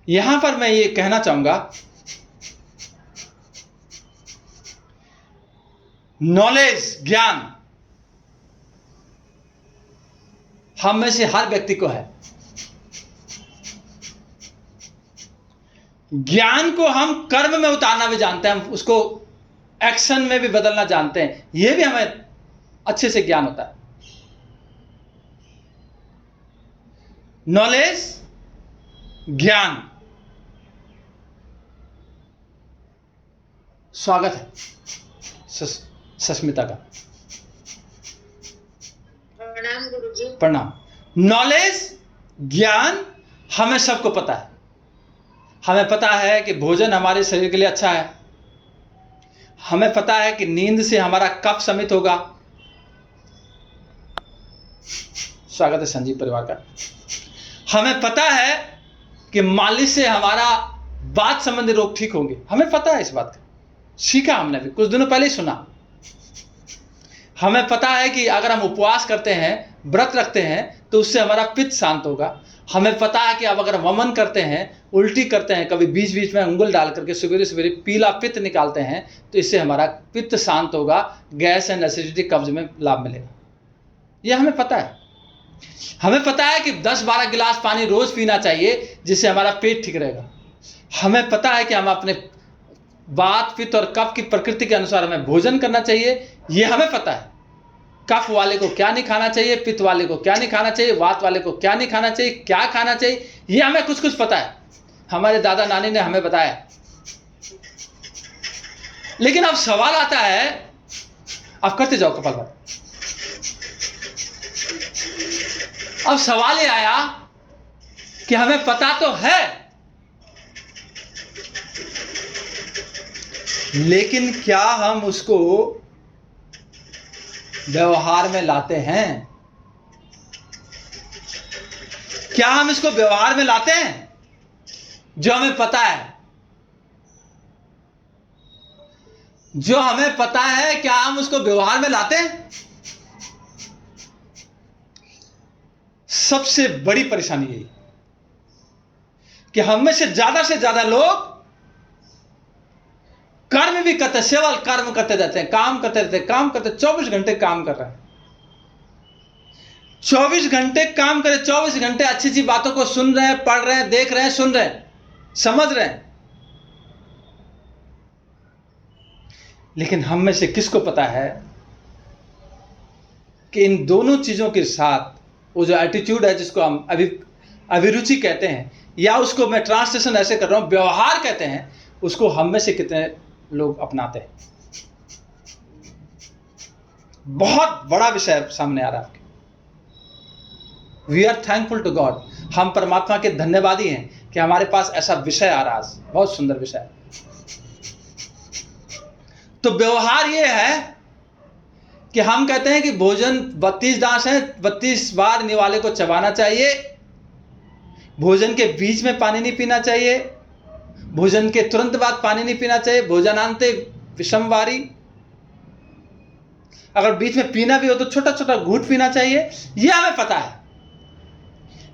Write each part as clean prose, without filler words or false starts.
यहां पर मैं ये कहना चाहूंगा, नॉलेज, ज्ञान हम में से हर व्यक्ति को है। ज्ञान को हम कर्म में उतारना भी जानते हैं, हम उसको एक्शन में भी बदलना जानते हैं, यह भी हमें अच्छे से ज्ञान होता है। नॉलेज, ज्ञान। स्वागत है सस्मिता का। प्रणाम गुरुजी। प्रणाम। नॉलेज, ज्ञान हमें सबको पता है। हमें पता है कि भोजन हमारे शरीर के लिए अच्छा है। हमें पता है कि नींद से हमारा कफ शमित होगा। स्वागत है संजीव परिवार का। हमें पता है कि मालिश से हमारा वात संबंधी रोग ठीक होंगे। हमें पता है इस बात का, सीखा हमने भी कुछ दिनों पहले ही सुना। हमें पता है कि अगर हम उपवास करते हैं, व्रत रखते हैं, तो उससे हमारा पित्त शांत होगा। हमें पता है कि अब अगर वमन करते हैं, उल्टी करते हैं, कभी बीच बीच में अंगुल डाल करके सवेरे सवेरे पीला पित्त निकालते हैं, तो इससे हमारा पित्त शांत होगा, गैस एंड एसिडिटी, कब्ज में लाभ मिलेगा। यह हमें पता है। हमें पता है कि 10-12 गिलास पानी रोज पीना चाहिए, जिससे हमारा पेट ठीक रहेगा। हमें पता है कि हम अपने वात, पित्त और कफ की प्रकृति के अनुसार हमें भोजन करना चाहिए, यह हमें पता है। कफ वाले को क्या नहीं खाना चाहिए, पित्त वाले को क्या नहीं खाना चाहिए, वात वाले को क्या नहीं खाना चाहिए, क्या खाना चाहिए, यह हमें कुछ कुछ पता है। हमारे दादा नानी ने हमें बताया। लेकिन अब सवाल आता है, अब करते जाओ कपालभाति। अब सवाल ये आया कि हमें पता तो है, लेकिन क्या हम उसको व्यवहार में लाते हैं? क्या हम इसको व्यवहार में लाते हैं? जो हमें पता है, जो हमें पता है, क्या हम उसको व्यवहार में लाते हैं? सबसे बड़ी परेशानी यही कि हम में से ज्यादा लोग कर्म भी करते, केवल कर्म करते रहते हैं, काम करते रहते हैं, काम करते, 24 घंटे काम कर रहे हैं। 24 घंटे काम करें, 24 घंटे अच्छी अच्छी बातों को सुन रहे हैं, पढ़ रहे हैं, देख रहे हैं, सुन रहे हैं, समझ रहे हैं। लेकिन हम में से किसको पता है कि इन दोनों चीजों के साथ वो जो एटीट्यूड है, जिसको हम अभिरुचि कहते हैं, या उसको मैं ट्रांसलेशन ऐसे कर रहा हूं, व्यवहार कहते हैं, उसको हम में से कितने लोग अपनाते हैं? बहुत बड़ा विषय सामने आ रहा है आपके। We are thankful to God. हम परमात्मा के धन्यवादी हैं कि हमारे पास ऐसा विषय आ रहा है। बहुत सुंदर विषय है। तो व्यवहार यह है कि हम कहते हैं कि भोजन 32 दांत है, 32 बार निवाले को चबाना चाहिए, भोजन के बीच में पानी नहीं पीना चाहिए, भोजन के तुरंत बाद पानी नहीं पीना चाहिए, भोजनांते विषमवारी, अगर बीच में पीना भी हो तो छोटा छोटा घूंट पीना चाहिए। यह हमें पता है।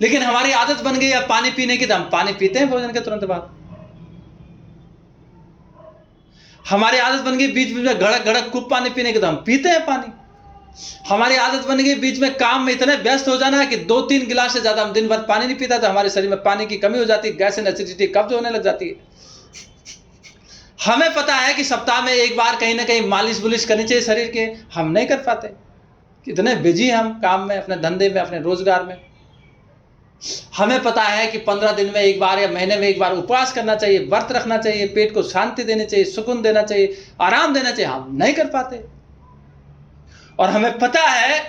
लेकिन हमारी आदत बन गई है पानी पीने की, तो हम पानी पीते हैं भोजन के तुरंत बाद। हमारी आदत बन गई बीच बीच में घड़क घड़क खूब पानी पीने की, तो हम पीते हैं पानी। हमारी आदत बन गई बीच में काम में इतने व्यस्त हो जाना है कि 2-3 गिलास से ज्यादा हम दिन भर पानी नहीं पीता, तो हमारे शरीर में पानी की कमी हो जाती है, गैस एंड एसिडिटी, कब्ज होने लग जाती है। हमें पता है कि सप्ताह में एक बार कहीं ना कहीं मालिश बुलिश करनी चाहिए शरीर के, हम नहीं कर पाते। कितने बिजी हम काम में, अपने धंधे में, अपने रोजगार में। हमें पता है कि 15 दिन में एक बार या महीने में एक बार उपवास करना चाहिए, व्रत रखना चाहिए, पेट को शांति देनी चाहिए, सुकून देना चाहिए, आराम देना चाहिए, हम नहीं कर पाते। और हमें पता है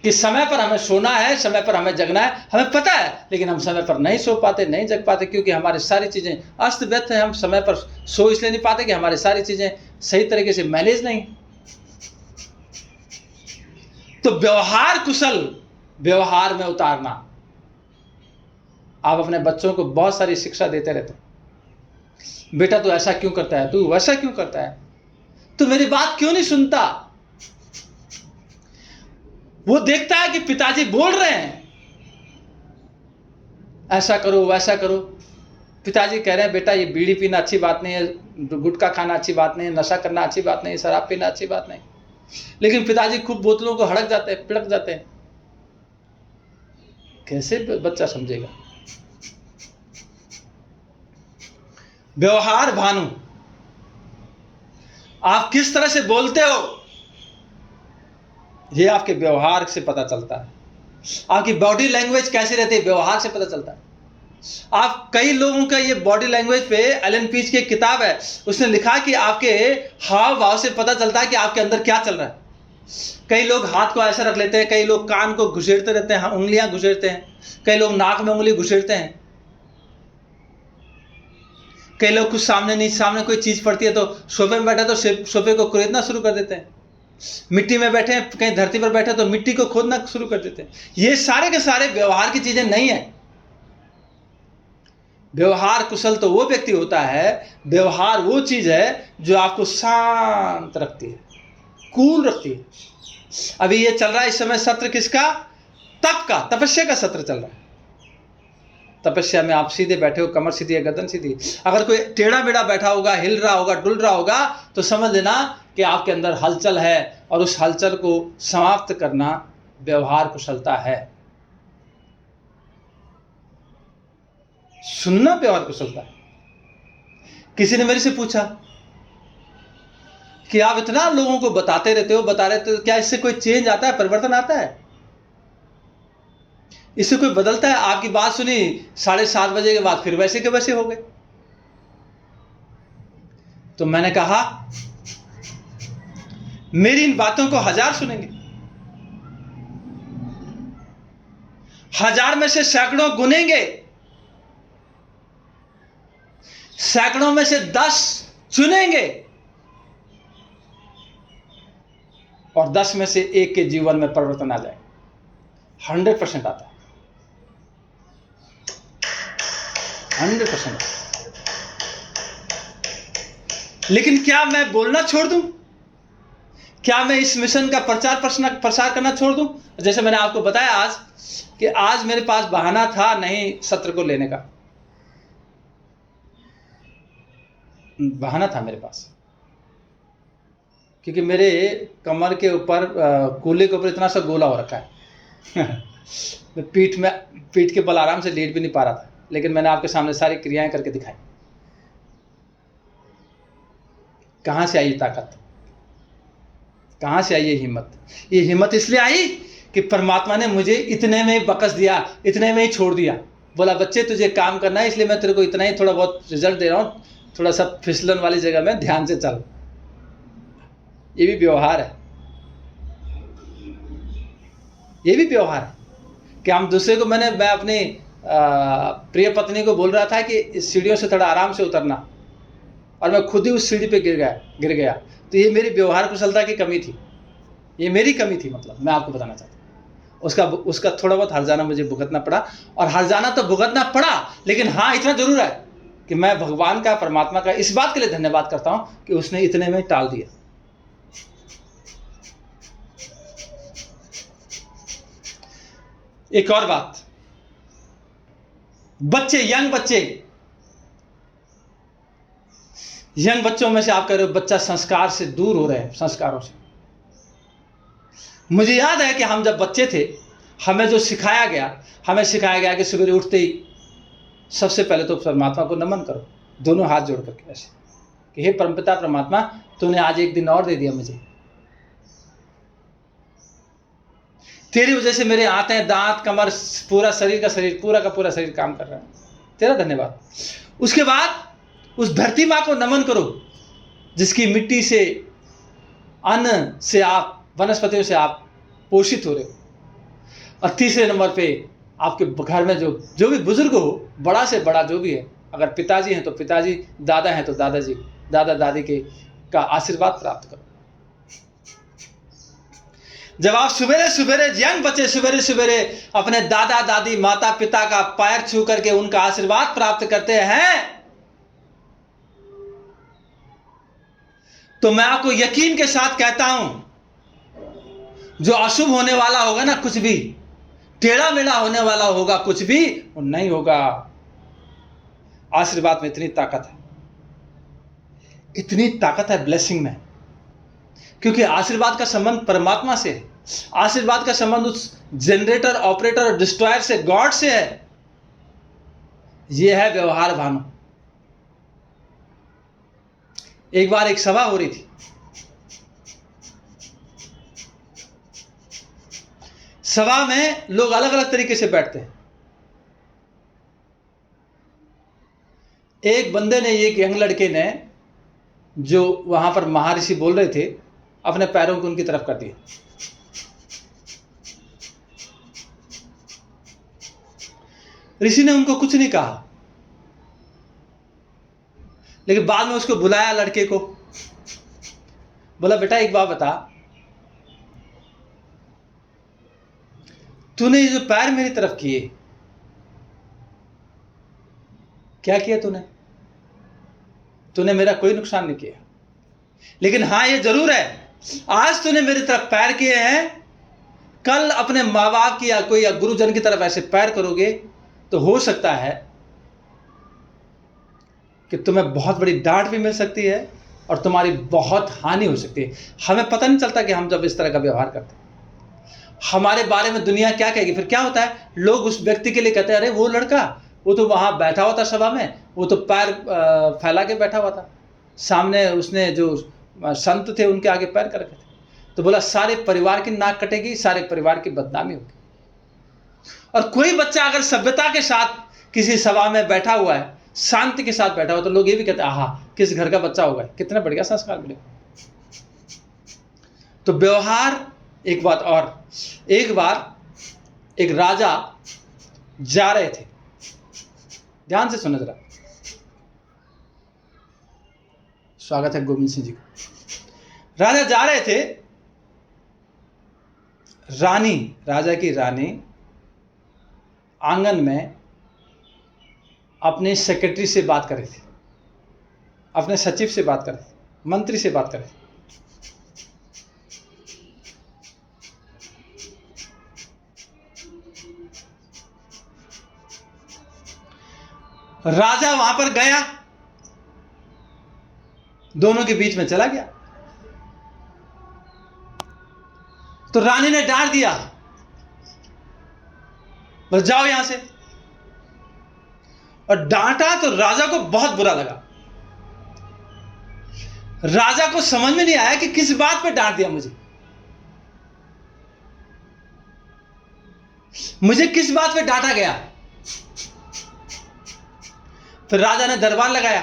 कि समय पर हमें सोना है, समय पर हमें जगना है, हमें पता है, लेकिन हम समय पर नहीं सो पाते, नहीं जग पाते, क्योंकि हमारी सारी चीजें अस्त व्यस्त हैं। हम समय पर सो इसलिए नहीं पाते कि हमारी सारी चीजें सही तरीके से मैनेज नहीं। तो व्यवहार कुशल, व्यवहार में उतारना। आप अपने बच्चों को बहुत सारी शिक्षा देते रहते हैं, बेटा तू ऐसा क्यों करता है, तू वैसा क्यों करता है, तू मेरी बात क्यों नहीं सुनता। वो देखता है कि पिताजी बोल रहे हैं ऐसा करो वैसा करो, पिताजी कह रहे हैं बेटा ये बीड़ी पीना अच्छी बात नहीं है, गुटखा खाना अच्छी बात नहीं है, नशा करना अच्छी बात नहीं है, शराब पीना अच्छी बात नहीं, लेकिन पिताजी खूब बोतलों को हड़क जाते हैं, पिड़क जाते हैं। कैसे बच्चा समझेगा? व्यवहार भानु, आप किस तरह से बोलते हो ये आपके व्यवहार से पता चलता है। आपकी बॉडी लैंग्वेज कैसी रहती है, व्यवहार से पता चलता है। आप कई लोगों का ये बॉडी लैंग्वेज पे एलन पीज की एक किताब है, उसने लिखा कि आपके हाव भाव से पता चलता है कि आपके अंदर क्या चल रहा है। कई लोग हाथ को ऐसा रख लेते हैं, कई लोग कान को घुसेड़ते रहते हैं, उंगलियां घुसेड़ते हैं, कई लोग नाक में उंगली घुसेड़ते हैं, कई लोग कुछ सामने कोई चीज पड़ती है तो सोफे में बैठा तो सोफे को कुरेदना शुरू कर देते हैं, मिट्टी में बैठे हैं, कहीं धरती पर बैठे तो मिट्टी को खोदना शुरू कर देते हैं। ये सारे के सारे व्यवहार की चीजें नहीं है। व्यवहार कुशल तो वो व्यक्ति होता है, व्यवहार वो चीज है जो आपको शांत रखती है, कूल रखती है। अभी ये चल रहा है इस समय सत्र किसका? तप का, तपस्या का सत्र चल रहा है। तपस्या में आप सीधे बैठे हो, कमर सीधी है, गर्दन सीधी। अगर कोई टेढ़ा मेढ़ा बैठा होगा, हिल रहा होगा, डुल रहा होगा, तो समझ लेना कि आपके अंदर हलचल है, और उस हलचल को समाप्त करना व्यवहार कुशलता है। सुनना व्यवहार कुशलता है। किसी ने मेरे से पूछा कि आप इतना लोगों को बताते रहते हो, क्या इससे कोई चेंज आता है, परिवर्तन आता है, इससे कोई बदलता है? आपकी बात सुनी 7:30 बजे के बाद फिर वैसे के वैसे हो गए। तो मैंने कहा मेरी इन बातों को 1000 सुनेंगे, 1000 में से सैकड़ों गुनेंगे, सैकड़ों में से 10 चुनेंगे, और 10 में से एक के जीवन में परिवर्तन आ जाए। 100% आता है, 100%। लेकिन क्या मैं बोलना छोड़ दूं? क्या मैं इस मिशन का प्रसार करना छोड़ दूं? जैसे मैंने आपको बताया आज कि आज मेरे पास बहाना था नहीं सत्र को लेने का, बहाना था मेरे पास, क्योंकि मेरे कमर के ऊपर कूल्हे के ऊपर इतना सा गोला हो रखा है मैं पीठ के बल आराम से लेट भी नहीं पा रहा था, लेकिन मैंने आपके सामने सारी क्रियाएं करके दिखाई। कहां से आई ताकत, कहां से आई ये हिम्मत? ये हिम्मत इसलिए आई कि परमात्मा ने मुझे इतने में बकस दिया, इतने में ही छोड़ दिया। बोला बच्चे तुझे काम करना है, इसलिए मैं तेरे को इतना ही थोड़ा बहुत रिजल्ट दे रहा हूं, थोड़ा सा फिसलन वाली जगह में ध्यान से चल। ये भी व्यवहार है, ये भी व्यवहार है कि हम दूसरे को, मैं अपनी प्रिय पत्नी को बोल रहा था कि इस सीढ़ियों से थोड़ा आराम से उतरना, और मैं खुद ही उस सीढ़ी पे गिर गया। तो ये मेरी व्यवहार कुशलता की कमी थी, ये मेरी कमी थी। मतलब मैं आपको बताना चाहता हूँ, उसका थोड़ा बहुत हर्जाना मुझे भुगतना पड़ा, और हर्जाना तो भुगतना पड़ा, लेकिन हाँ इतना जरूर है कि मैं भगवान का, परमात्मा का इस बात के लिए धन्यवाद करता हूं कि उसने इतने में टाल दिया। एक और बात, बच्चे, यंग बच्चों में से आप कह रहे हो बच्चा संस्कार से दूर हो रहे हैं, संस्कारों से। मुझे याद है कि हम जब बच्चे थे, हमें सिखाया गया कि सवेरे उठते ही सबसे पहले तो परमात्मा को नमन करो, दोनों हाथ जोड़ करके ऐसे कि हे परमपिता परमात्मा, तूने आज एक दिन और दे दिया मुझे, तेरी वजह से मेरे आंतें, दांत, कमर, पूरा का पूरा शरीर काम कर रहा है, तेरा धन्यवाद। उसके बाद उस धरती माँ को नमन करो जिसकी मिट्टी से, अन्न से आप, वनस्पतियों से आप पोषित हो रहे हो। और तीसरे नंबर पे आपके घर में जो भी बुजुर्ग हो, बड़ा से बड़ा जो भी है, अगर पिताजी हैं तो पिताजी, दादा हैं तो दादाजी, दादा दादी का आशीर्वाद प्राप्त करो। जब आप सवेरे यंग बच्चे सवेरे अपने दादा दादी, माता पिता का पैर छू करके उनका आशीर्वाद प्राप्त करते हैं, तो मैं आपको यकीन के साथ कहता हूं, जो अशुभ होने वाला होगा ना, कुछ भी टेढ़ा मेढ़ा होने वाला होगा, कुछ भी वो नहीं होगा। आशीर्वाद में इतनी ताकत है, इतनी ताकत है ब्लेसिंग में, क्योंकि आशीर्वाद का संबंध परमात्मा से है। आशीर्वाद का संबंध उस जनरेटर, ऑपरेटर और डिस्ट्रॉयर से, गॉड से है। यह है व्यवहार भानु। एक बार एक सभा हो रही थी। सभा में लोग अलग अलग तरीके से बैठते हैं। एक बंदे ने, एक यंग लड़के ने, जो वहां पर महर्षि बोल रहे थे, अपने पैरों को उनकी तरफ कर दिया। ऋषि ने उनको कुछ नहीं कहा, लेकिन बाद में उसको बुलाया, लड़के को बोला, बेटा एक बात बता, तूने ये जो पैर मेरी तरफ किए, क्या किया तूने? तूने मेरा कोई नुकसान नहीं किया, लेकिन हां ये जरूर है, आज तूने मेरी तरफ पैर किए हैं, कल अपने माँ बाप की या कोई या गुरुजन की तरफ ऐसे पैर करोगे तो हो सकता है कि तुम्हें बहुत बड़ी डांट भी मिल सकती है और तुम्हारी बहुत हानि हो सकती है। हमें पता नहीं चलता कि हम जब इस तरह का व्यवहार करते हैं, हमारे बारे में दुनिया क्या कहेगी। फिर क्या होता है, लोग उस व्यक्ति के लिए कहते हैं, अरे वो लड़का, वो तो वहां बैठा हुआ था सभा में, वो तो पैर फैला के बैठा हुआ था, सामने उसने जो संत थे उनके आगे पैर कर रखे थे। तो बोला सारे परिवार की नाक कटेगी, सारे परिवार की बदनामी होगी। और कोई बच्चा अगर सभ्यता के साथ किसी सभा में बैठा हुआ है, शांति के साथ बैठा हुआ, तो लोग ये भी कहते हैं, आहा किस घर का बच्चा होगा, कितना बढ़िया संस्कार मिलेगा। तो व्यवहार। एक बात और, एक बार एक राजा जा रहे थे, ध्यान से सुनो जरा, स्वागत है गोविंद सिंह जी का। राजा जा रहे थे, रानी, राजा की रानी आंगन में अपने सेक्रेटरी से बात कर रही थी, अपने सचिव से बात कर रही थी, मंत्री से बात कर रही थी। राजा वहां पर गया, दोनों के बीच में चला गया। तो रानी ने डांट दिया, बस जाओ यहां से। और डांटा तो राजा को बहुत बुरा लगा। राजा को समझ में नहीं आया कि किस बात पे डांट दिया मुझे किस बात पे डांटा गया। फिर राजा ने दरबार लगाया,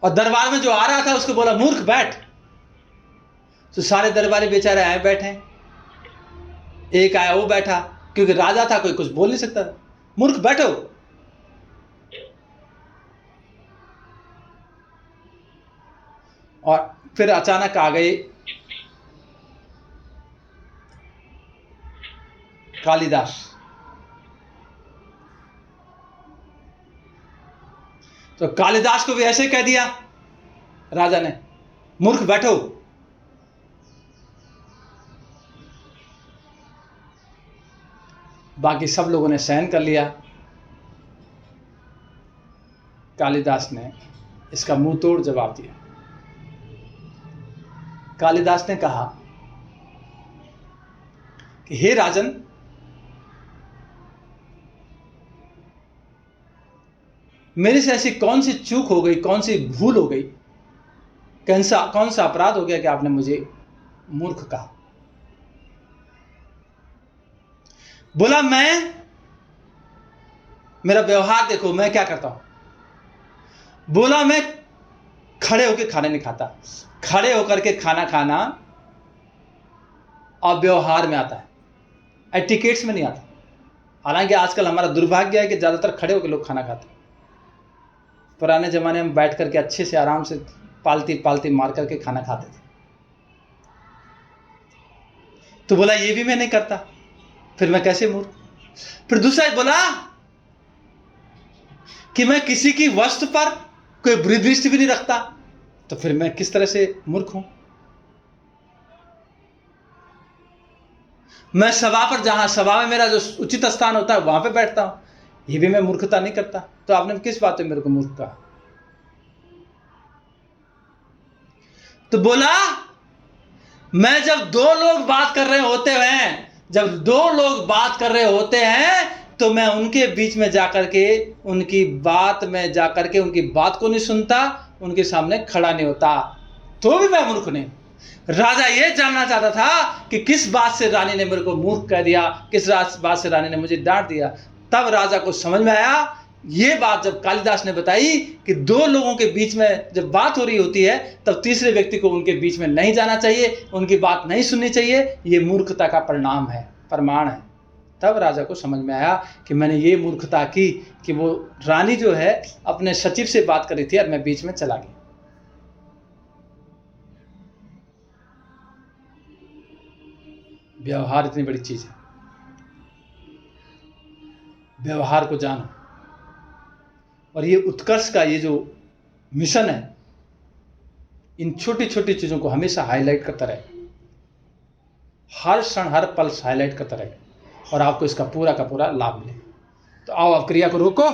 और दरबार में जो आ रहा था उसको बोला, मूर्ख बैठ। तो सारे दरबारी बेचारे आए बैठे, एक आया वो बैठा, क्योंकि राजा था, कोई कुछ बोल नहीं सकता था। मूर्ख बैठो। और फिर अचानक आ गए कालिदास। तो कालिदास को भी ऐसे कह दिया राजा ने, मूर्ख बैठो। बाकी सब लोगों ने सहन कर लिया। कालिदास ने इसका मुंह तोड़ जवाब दिया। कालिदास ने कहा कि हे राजन, मेरे से ऐसी कौन सी चूक हो गई, कौन सी भूल हो गई, कौन सा अपराध हो गया कि आपने मुझे मूर्ख कहा। बोला, मेरा व्यवहार देखो, मैं क्या करता हूं। बोला, मैं खड़े होकर खाना नहीं खाता। खड़े होकर के खाना खाना और व्यवहार में आता है, एटिकेट्स में नहीं आता। हालांकि आजकल हमारा दुर्भाग्य है कि ज्यादातर खड़े होकर लोग खाना खाते हैं। पुराने जमाने में बैठ करके अच्छे से आराम से पालती मार करके खाना खाते थे। तो बोला, ये भी मैं नहीं करता, फिर मैं कैसे मूर्ख। फिर दूसरा बोला कि मैं किसी की वस्तु पर कोई बुरी दृष्टि भी नहीं रखता, तो फिर मैं किस तरह से मूर्ख हूं। मैं सभा पर, जहां सभा में मेरा जो उचित स्थान होता है वहां पे बैठता हूं, ये भी मैं मूर्खता नहीं करता। तो आपने किस बात में मेरे को मूर्ख कहा? तो बोला, मैं जब दो लोग बात कर रहे होते हैं, जब दो लोग बात कर रहे होते हैं, तो मैं उनके बीच में जाकर के उनकी बात में जाकर के उनकी बात को नहीं सुनता, उनके सामने खड़ा नहीं होता, तो भी मैं मूर्ख नहीं। राजा ये जानना चाहता था कि किस बात से रानी ने मेरे को मूर्ख कह दिया, किस बात से रानी ने मुझे डांट दिया। तब राजा को समझ में आया, ये बात जब कालिदास ने बताई कि दो लोगों के बीच में जब बात हो रही होती है, तब तीसरे व्यक्ति को उनके बीच में नहीं जाना चाहिए, उनकी बात नहीं सुननी चाहिए, ये मूर्खता का परिणाम है, प्रमाण है। तब राजा को समझ में आया कि मैंने ये मूर्खता की कि वो रानी जो है अपने सचिव से बात कर रही थी और मैं बीच में चला गया। व्यवहार इतनी बड़ी चीज है, व्यवहार को जानो। और ये उत्कर्ष का ये जो मिशन है, इन छोटी छोटी चीजों को हमेशा हाईलाइट करता रहे, हर क्षण हर पल हाईलाइट करता रहे, और आपको इसका पूरा का पूरा लाभ मिले। तो आओ आप क्रिया को रोको।